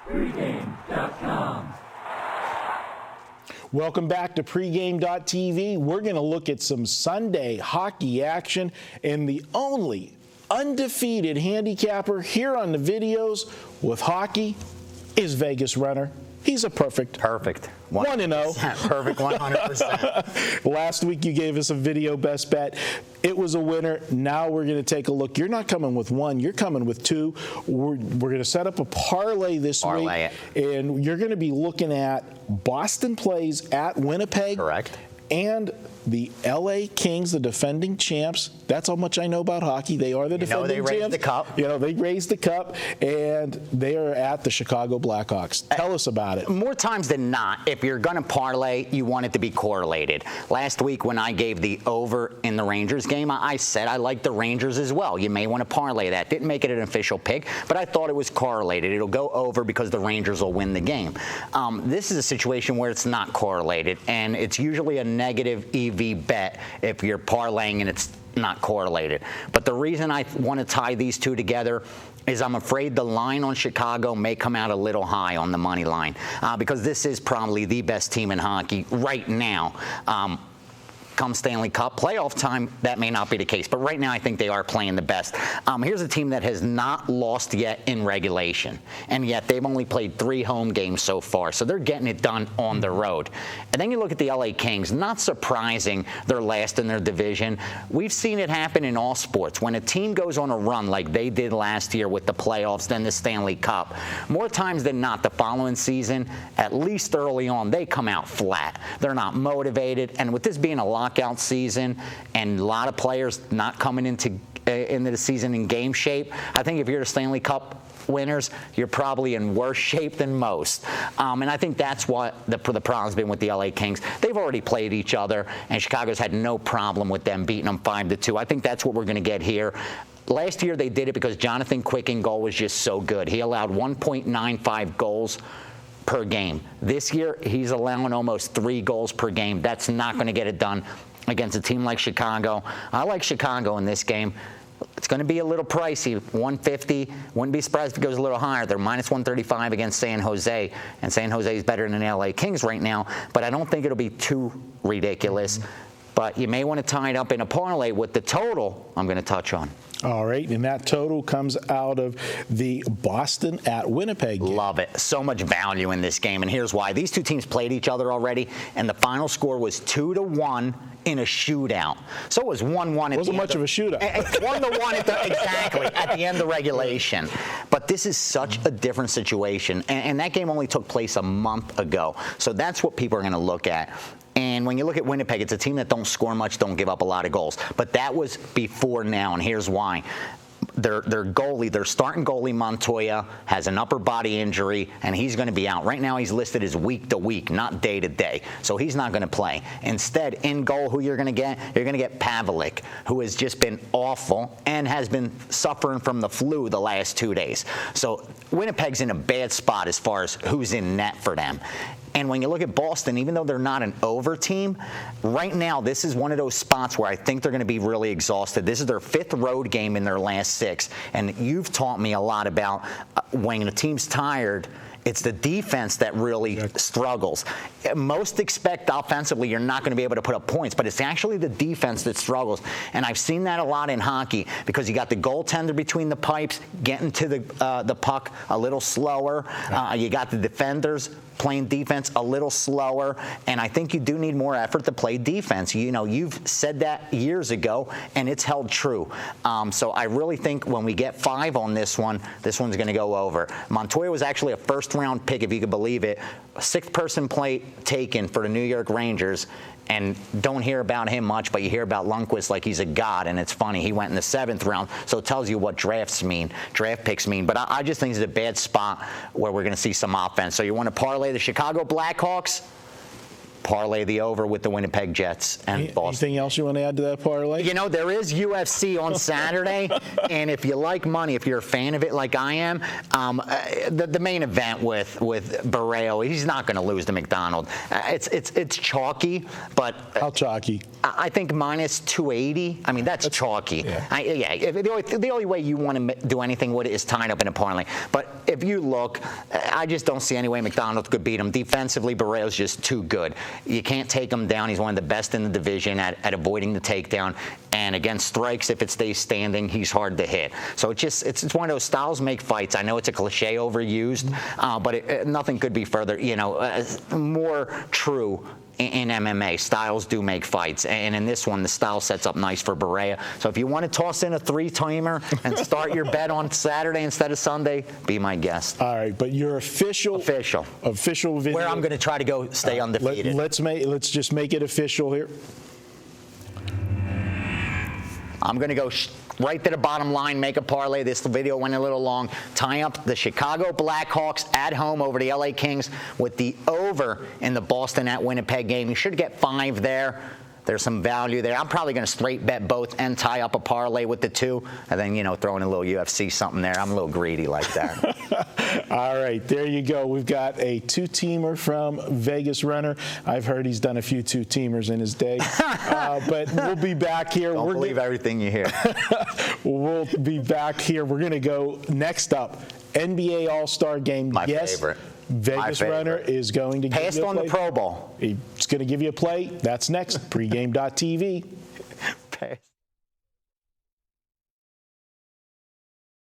Pregame.com. Welcome back to Pregame.tv. We're going to look at some Sunday hockey action, and the only undefeated handicapper here on the videos with hockey is Vegas Runner. He's a perfect 1-0. Perfect 100%. Last week you gave us a video best bet. It was a winner. Now we're going to take a look. You're not coming with one. You're coming with two. We're going to set up a parlay this week. And you're going to be looking at Boston plays at Winnipeg. Correct. And the LA Kings, the defending champs. That's how much I know about hockey. They are the defending champs. They raised the cup. They raised the cup, and they are at the Chicago Blackhawks. Tell us about it. More times than not, if you're going to parlay, you want it to be correlated. Last week when I gave the over in the Rangers game, I said I like the Rangers as well. You may want to parlay that. Didn't make it an official pick, but I thought it was correlated. It'll go over because the Rangers will win the game. This is a situation where it's not correlated, and it's usually a negative EV bet if you're parlaying and it's not correlated. But the reason I want to tie these two together is I'm afraid the line on Chicago may come out a little high on the money line because this is probably the best team in hockey right now. Come Stanley Cup playoff time, that may not be the case. But right now, I think they are playing the best. Here's a team that has not lost yet in regulation, and yet they've only played 3 home games so far. So they're getting it done on the road. And then you look at the LA Kings. Not surprising they're last in their division. We've seen it happen in all sports. When a team goes on a run like they did last year with the playoffs, then the Stanley Cup, more times than not, the following season, at least early on, they come out flat. They're not motivated. And with this being a lockout season and a lot of players not coming into the season in game shape, I think if you're the Stanley Cup winners, you're probably in worse shape than most. And I think that's what the problem's been with the LA Kings. They've already played each other, and Chicago's had no problem with them beating them 5-2. I think that's what we're going to get here. Last year they did it because Jonathan Quick in goal was just so good. He allowed 1.95 goals per game. This year, he's allowing almost 3 goals per game. That's not going to get it done against a team like Chicago. I like Chicago in this game. It's going to be a little pricey, 150. Wouldn't be surprised if it goes a little higher. They're minus 135 against San Jose, and San Jose is better than the LA Kings right now, but I don't think it'll be too ridiculous. But you may want to tie it up in a parlay with the total I'm going to touch on. All right, and that total comes out of the Boston at Winnipeg game. Love it. So much value in this game, and here's why. These two teams played each other already, and the final score was 2-1 in a shootout. So it was 1-1. It wasn't much of a shootout. It's 1-1 exactly at the end of regulation. But this is such a different situation, and that game only took place a month ago. So that's what people are going to look at. And when you look at Winnipeg, it's a team that don't score much, don't give up a lot of goals. But that was before now, and here's why. Their goalie, their starting goalie, Montoya, has an upper body injury, and he's going to be out. Right now, he's listed as week to week, not day to day. So he's not going to play. Instead, in goal, who you're going to get? You're going to get Pavelec, who has just been awful and has been suffering from the flu the last 2 days. So Winnipeg's in a bad spot as far as who's in net for them. And when you look at Boston, even though they're not an over team, right now this is one of those spots where I think they're going to be really exhausted. This is their 5th road game in their last 6. And you've taught me a lot about when a team's tired, it's the defense that really struggles. Most expect offensively you're not going to be able to put up points, but it's actually the defense that struggles. And I've seen that a lot in hockey because you got the goaltender between the pipes getting to the puck a little slower. You got the defenders playing defense a little slower, and I think you do need more effort to play defense. You know, you've said that years ago, and it's held true. So I really think when we get 5 on this one's going to go over. Montoya was actually a first-round pick, if you could believe it. 6th person plate taken for the New York Rangers, and don't hear about him much, but you hear about Lundqvist like he's a god, and it's funny. He went in the 7th round, so it tells you what draft picks mean. But I just think it's a bad spot where we're going to see some offense. So you want to parlay the Chicago Blackhawks parlay the over with the Winnipeg Jets and Boston. Anything else you want to add to that parlay? You know, there is UFC on Saturday, and if you like money, if you're a fan of it like I am, the main event with Barreo, he's not going to lose to McDonald. It's chalky, but how chalky? I think minus 280. I mean, that's chalky. Yeah. The only way you want to do anything with it is tied up in a parlay. But if you look, I just don't see any way McDonald could beat him. Defensively, Barreo's just too good. You can't take him down. He's one of the best in the division at avoiding the takedown. And against strikes, if it stays standing, he's hard to hit. So it's one of those styles make fights. I know it's a cliche overused, but nothing could be further, more true in MMA. Styles do make fights, and in this one, the style sets up nice for Barrera. So if you want to toss in a 3-timer and start your bet on Saturday instead of Sunday, be my guest. All right, but your official video, where I'm going to try to go stay undefeated. Let's just make it official here. I'm going to go right to the bottom line, make a parlay. This video went a little long. Tie up the Chicago Blackhawks at home over the LA Kings with the over in the Boston at Winnipeg game. You should get 5 there. There's some value there. I'm probably going to straight bet both and tie up a parlay with the 2, and then, throw in a little UFC something there. I'm a little greedy like that. All right, there you go. We've got a 2-teamer from Vegas Runner. I've heard he's done a few 2-teamers in his day. But we'll be back here. Don't believe everything you hear. We'll be back here. We're going to go next up, NBA All-Star Game. My favorite. Vegas Runner is going to give you a play. Passed on the Pro Bowl. He's going to give you a play. That's next. Pregame.tv.